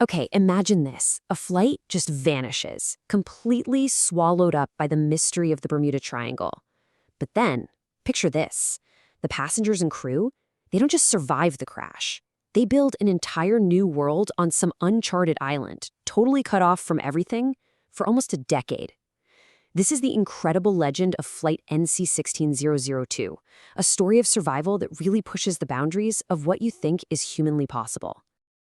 Okay, imagine this. A flight just vanishes, completely swallowed up by the mystery of the Bermuda Triangle. But then, picture this. The passengers and crew, they don't just survive the crash. They build an entire new world on some uncharted island, totally cut off from everything, for almost a decade. This is the incredible legend of Flight NC16002, a story of survival that really pushes the boundaries of what you think is humanly possible.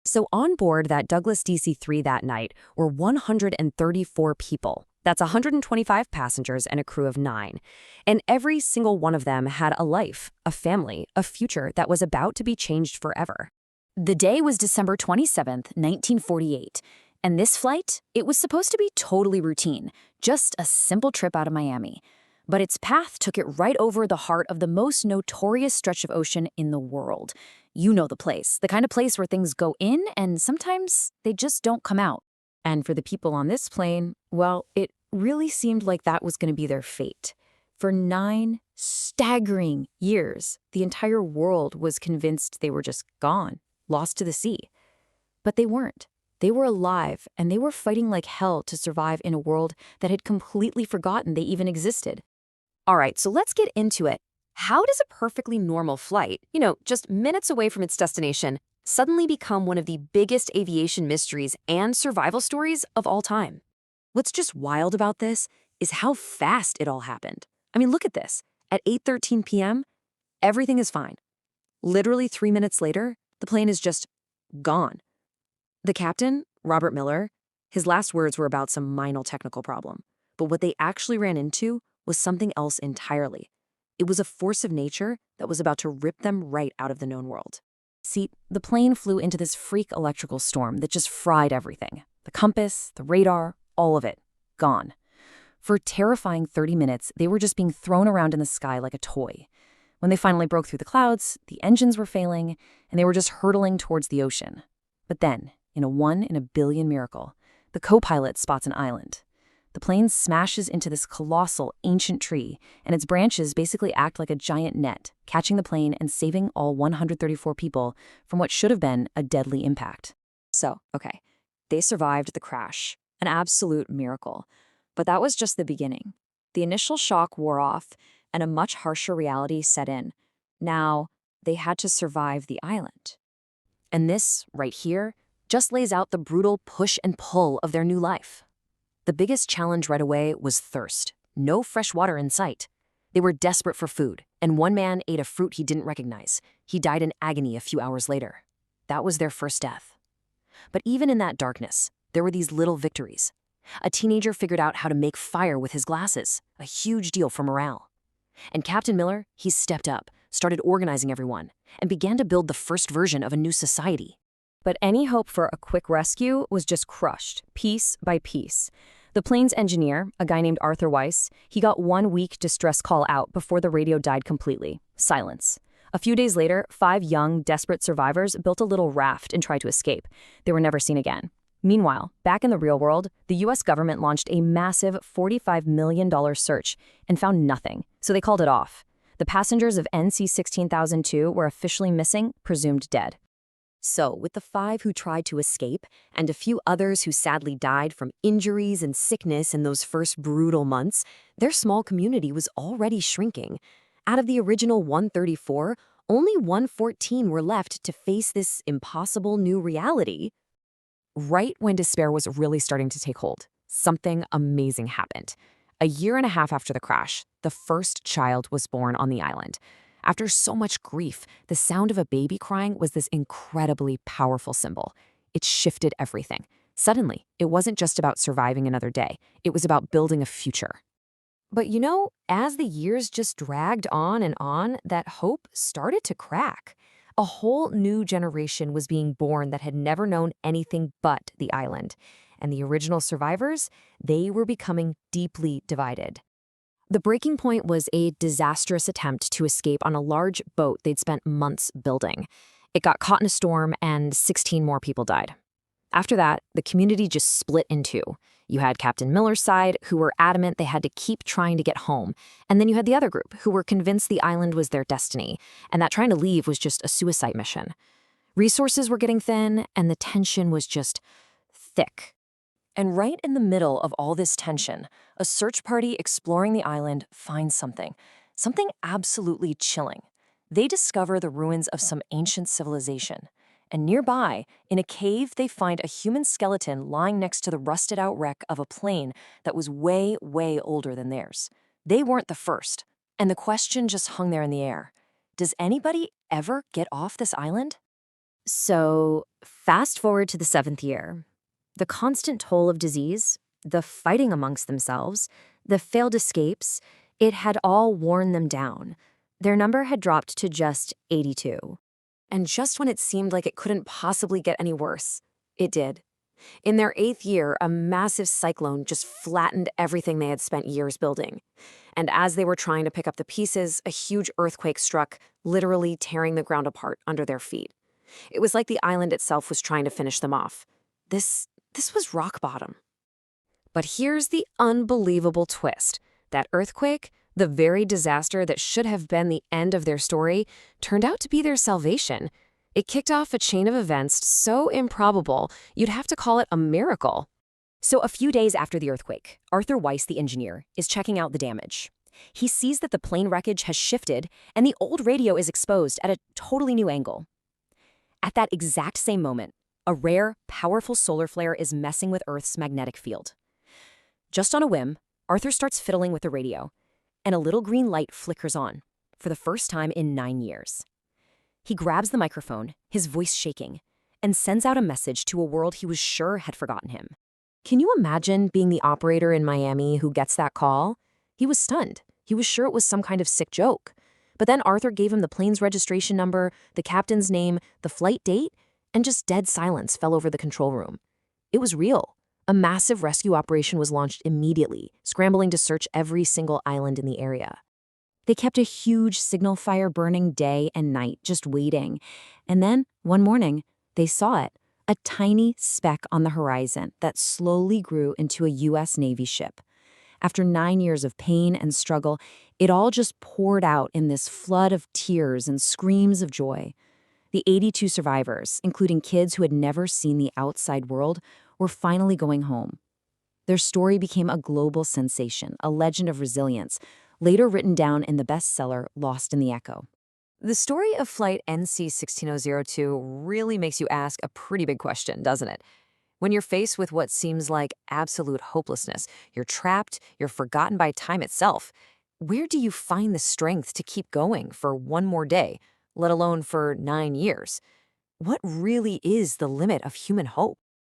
So on board that Douglas DC-3 that night were 134 people. That's 125 passengers and a crew of 9. And every single one of them had a life, a family, a future that was about to be changed forever. The day was December 27th, 1948. And this flight, it was supposed to be totally routine, just a simple trip out of Miami. But its path took it right over the heart of the most notorious stretch of ocean in the world. You know the place, the kind of place where things go in and sometimes they just don't come out. And for the people on this plane, well, it really seemed like that was going to be their fate. For 9 staggering years, the entire world was convinced they were just gone, lost to the sea. But they weren't. They were alive, and they were fighting like hell to survive in a world that had completely forgotten they even existed. All right, so let's get into it. How does a perfectly normal flight, just minutes away from its destination, suddenly become one of the biggest aviation mysteries and survival stories of all time? What's just wild about this is how fast it all happened. I mean, look at this. At 8:13 p.m., everything is fine. Literally 3 minutes later, the plane is just gone. The captain, Robert Miller, his last words were about some minor technical problem. But what they actually ran into was something else entirely. It was a force of nature that was about to rip them right out of the known world. See, the plane flew into this freak electrical storm that just fried everything. The compass, the radar, all of it, gone. For a terrifying 30 minutes, they were just being thrown around in the sky like a toy. When they finally broke through the clouds, the engines were failing, and they were just hurtling towards the ocean. But then, in a 1 in a billion miracle, the co-pilot spots an island. The plane smashes into this colossal, ancient tree, and its branches basically act like a giant net, catching the plane and saving all 134 people from what should have been a deadly impact. So, okay, they survived the crash, an absolute miracle. But that was just the beginning. The initial shock wore off, and a much harsher reality set in. Now, they had to survive the island. And this, right here, just lays out the brutal push and pull of their new life. The biggest challenge right away was thirst. No fresh water in sight. They were desperate for food, and one man ate a fruit he didn't recognize. He died in agony a few hours later. That was their first death. But even in that darkness, there were these little victories. A teenager figured out how to make fire with his glasses, a huge deal for morale. And Captain Miller, he stepped up, started organizing everyone, and began to build the first version of a new society. But any hope for a quick rescue was just crushed, piece by piece. The plane's engineer, a guy named Arthur Weiss, he got 1 week distress call out before the radio died completely. Silence. A few days later, 5 young, desperate survivors built a little raft and tried to escape. They were never seen again. Meanwhile, back in the real world, the U.S. government launched a massive $45 million search and found nothing, so they called it off. The passengers of NC16002 were officially missing, presumed dead. So, with the 5 who tried to escape, and a few others who sadly died from injuries and sickness in those first brutal months, their small community was already shrinking. Out of the original 134, only 114 were left to face this impossible new reality. Right when despair was really starting to take hold, something amazing happened. A year and a half after the crash, the first child was born on the island. After so much grief, the sound of a baby crying was this incredibly powerful symbol. It shifted everything. Suddenly, it wasn't just about surviving another day. It was about building a future. But as the years just dragged on, that hope started to crack. A whole new generation was being born that had never known anything but the island. And the original survivors, they were becoming deeply divided. The breaking point was a disastrous attempt to escape on a large boat they'd spent months building. It got caught in a storm, and 16 more people died. After that, the community just split in two. You had Captain Miller's side, who were adamant they had to keep trying to get home, and then you had the other group, who were convinced the island was their destiny, and that trying to leave was just a suicide mission. Resources were getting thin, and the tension was just thick. And right in the middle of all this tension, a search party exploring the island finds something absolutely chilling. They discover the ruins of some ancient civilization. And nearby, in a cave, they find a human skeleton lying next to the rusted out wreck of a plane that was way, way older than theirs. They weren't the first. And the question just hung there in the air. Does anybody ever get off this island? So, fast forward to the 7th year. The constant toll of disease, the fighting amongst themselves, the failed escapes, it had all worn them down. Their number had dropped to just 82. And just when it seemed like it couldn't possibly get any worse, it did. In their 8th year, a massive cyclone just flattened everything they had spent years building. And as they were trying to pick up the pieces, a huge earthquake struck, literally tearing the ground apart under their feet. It was like the island itself was trying to finish them off. This was rock bottom. But here's the unbelievable twist. That earthquake, the very disaster that should have been the end of their story, turned out to be their salvation. It kicked off a chain of events so improbable, you'd have to call it a miracle. So a few days after the earthquake, Arthur Weiss, the engineer, is checking out the damage. He sees that the plane wreckage has shifted and the old radio is exposed at a totally new angle. At that exact same moment, a rare, powerful solar flare is messing with Earth's magnetic field. Just on a whim, Arthur starts fiddling with the radio, and a little green light flickers on, for the first time in 9 years. He grabs the microphone, his voice shaking, and sends out a message to a world he was sure had forgotten him. Can you imagine being the operator in Miami who gets that call? He was stunned. He was sure it was some kind of sick joke. But then Arthur gave him the plane's registration number, the captain's name, the flight date, and just dead silence fell over the control room. It was real. A massive rescue operation was launched immediately, scrambling to search every single island in the area. They kept a huge signal fire burning day and night, just waiting. And then, one morning, they saw it, a tiny speck on the horizon that slowly grew into a U.S. Navy ship. After 9 years of pain and struggle, it all just poured out in this flood of tears and screams of joy. The 82 survivors, including kids who had never seen the outside world, were finally going home. Their story became a global sensation, a legend of resilience, later written down in the bestseller Lost in the Echo. The story of Flight NC16002 really makes you ask a pretty big question, doesn't it? When you're faced with what seems like absolute hopelessness, you're trapped, you're forgotten by time itself, where do you find the strength to keep going for one more day, let alone for 9 years? What really is the limit of human hope?